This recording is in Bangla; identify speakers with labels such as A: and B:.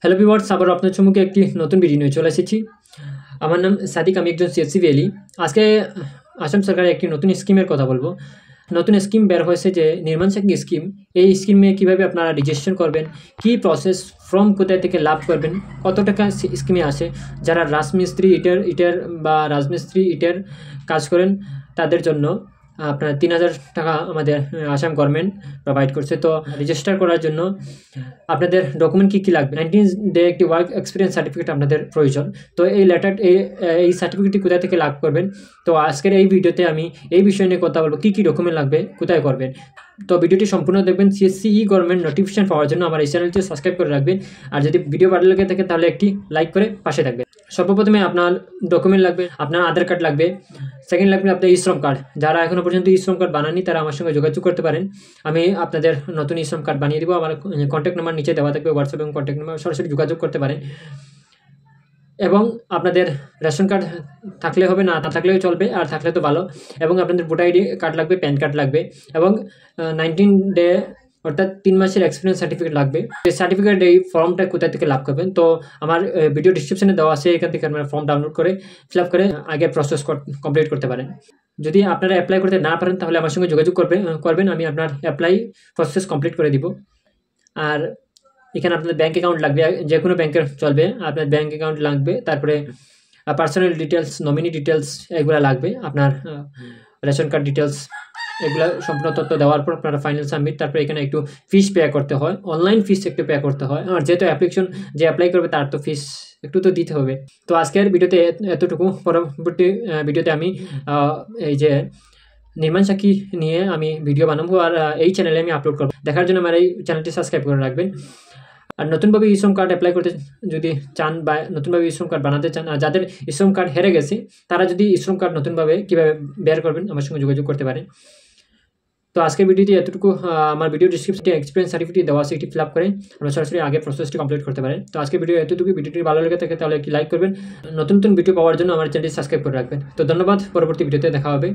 A: হ্যালো ভিউয়ার্স, আবার আপনার সম্মুখে একটি নতুন ভিডিও নিয়ে চলে এসেছি। আমার নাম সাদিক, আমি একজন সিএসসি ভ্যালি। আজকে আসাম সরকারের একটি নতুন স্কিমের কথা বলবো। নতুন স্কিম বের হয়েছে যে নির্মাণ সাক্ষী স্কিম। এই স্কিমে কীভাবে আপনারা রেজিস্ট্রেশন করবেন, কি প্রসেস, ফর্ম কোথায় থেকে লাভ করবেন, কত টাকা স্কিমে আসে, যারা রাজমিস্ত্রি ইটের বা রাজমিস্ত্রি ইটের কাজ করেন তাদের জন্য আপনার 3,000 টাকা আমাদের আসাম গভর্নমেন্ট প্রোভাইড করছে। তো রেজিস্টার করার জন্য আপনাদের ডকুমেন্ট কী কী লাগবে? 19 ডে একটি ওয়ার্ক এক্সপিরিয়েন্স সার্টিফিকেট আপনাদের প্রয়োজন। তো এই সার্টিফিকেটটি কোথা থেকে লাভ করবেন? তো আজকের এই ভিডিওতে আমি এই বিষয় নিয়ে কথা বলবো, কী কী ডকুমেন্ট লাগবে, কোথায় করবেন। তো ভিডিওটি সম্পূর্ণ দেখবেন। সিএসসি গভর্নমেন্ট নোটিফিকেশন পাওয়ার জন্য আমার এই চ্যানেলটি সাবস্ক্রাইব করে রাখবেন। আর যদি ভিডিও ভালো লেগে থাকে তাহলে একটি লাইক করে পাশে থাকবেন। সর্বপ্রথমে আপনার ডকুমেন্ট লাগবে, আপনার আধার কার্ড লাগবে। সেকেন্ড লাগবে আপনার শ্রম কার্ড। যারা এখনও পর্যন্ত শ্রম কার্ড বানাননি তারা আমার সঙ্গে যোগাযোগ করতে পারেন। আমি আপনাদের নতুন শ্রম কার্ড বানিয়ে দেবো। আমার কন্ট্যাক্ট নাম্বার নিচে দেওয়া থাকবে, হোয়াটসঅ্যাপ এবং কন্ট্যাক্ট নাম্বার, সরাসরি যোগাযোগ করতে পারেন। এবং আপনাদের রেশন কার্ড থাকলে হবে, না থাকলেও চলবে, আর থাকলে তো ভালো। এবং আপনাদের ভোটার আইডি কার্ড লাগবে, প্যান কার্ড লাগবে, এবং 19 ডে অর্থাৎ 3 মাসের এক্সপিরিয়েন্স সার্টিফিকেট লাগবে। এই সার্টিফিকেট, এই ফর্মটা কোথা থেকে লাভ করবেন? তো আমার ভিডিও ডিসক্রিপশনে দেওয়া আছে, এখান থেকে আপনারা ফর্ম ডাউনলোড করে ফিল আপ করে আগে প্রসেস কমপ্লিট করতে পারেন। যদি আপনারা অ্যাপ্লাই করতে না পারেন তাহলে আমার সঙ্গে যোগাযোগ করবেন, আমি আপনার অ্যাপ্লাই প্রসেস কমপ্লিট করে দিব। আর এখানে আপনাদের ব্যাঙ্ক অ্যাকাউন্ট লাগবে, যে কোনো ব্যাংকের চলবে। আপনার ব্যাঙ্ক অ্যাকাউন্ট লাগবে, তারপরে পার্সোনাল ডিটেলস, নমিনি ডিটেলস এগুলো লাগবে, আপনার রেশন কার্ড ডিটেলস, এগুলো সম্পূর্ণ তথ্য দেওয়ার পর আপনারা ফাইনাল সাবমিট। তারপরে এখানে একটু ফিস পে করতে হয়, অনলাইন ফিস একটু পে করতে হয়। আর যেহেতু অ্যাপ্লিকেশন যে অ্যাপ্লাই করবে তার তো ফিস একটু তো দিতে হবে। তো আজকের ভিডিওতে এতটুকু। পরবর্তী ভিডিওতে আমি এই যে নির্মাণ সাক্ষী নিয়ে আমি ভিডিও বানাবো, আর এই চ্যানেলে আমি আপলোড করবো। দেখার জন্য আমার এই চ্যানেলটি সাবস্ক্রাইব করে রাখবেন। আর নতুনভাবে শ্রম কার্ড অ্যাপ্লাই করতে যদি চান বা নতুনভাবে শ্রম কার্ড বানাতে চান, আর যাদের শ্রম কার্ড হেরে গেছে তারা যদি শ্রম কার্ড নতুনভাবে কীভাবে বের করবেন আমার সঙ্গে যোগাযোগ করতে পারেন। তো আজকের ভিডিওটি এতটুকু। আমার ভিডিও ডিসক্রিপশনে এক্সপিরিয়েন্স সার্টিফিকেট দেওয়া আছে, এটি ফিল আপ করে আমরা সরাসরি আগে প্রসেসটি কমপ্লিট করতে পারেন। তো আজকের ভিডিও এতটুকু। ভিডিওটি ভালো লেগে থাকে তাহলে একটি লাইক করবেন। নতুন নতুন ভিডিও পাওয়ার জন্য আমার চ্যানেলটি সাবস্ক্রাইব করে রাখবেন। তো ধন্যবাদ, পরবর্তী ভিডিওতে দেখা হবে।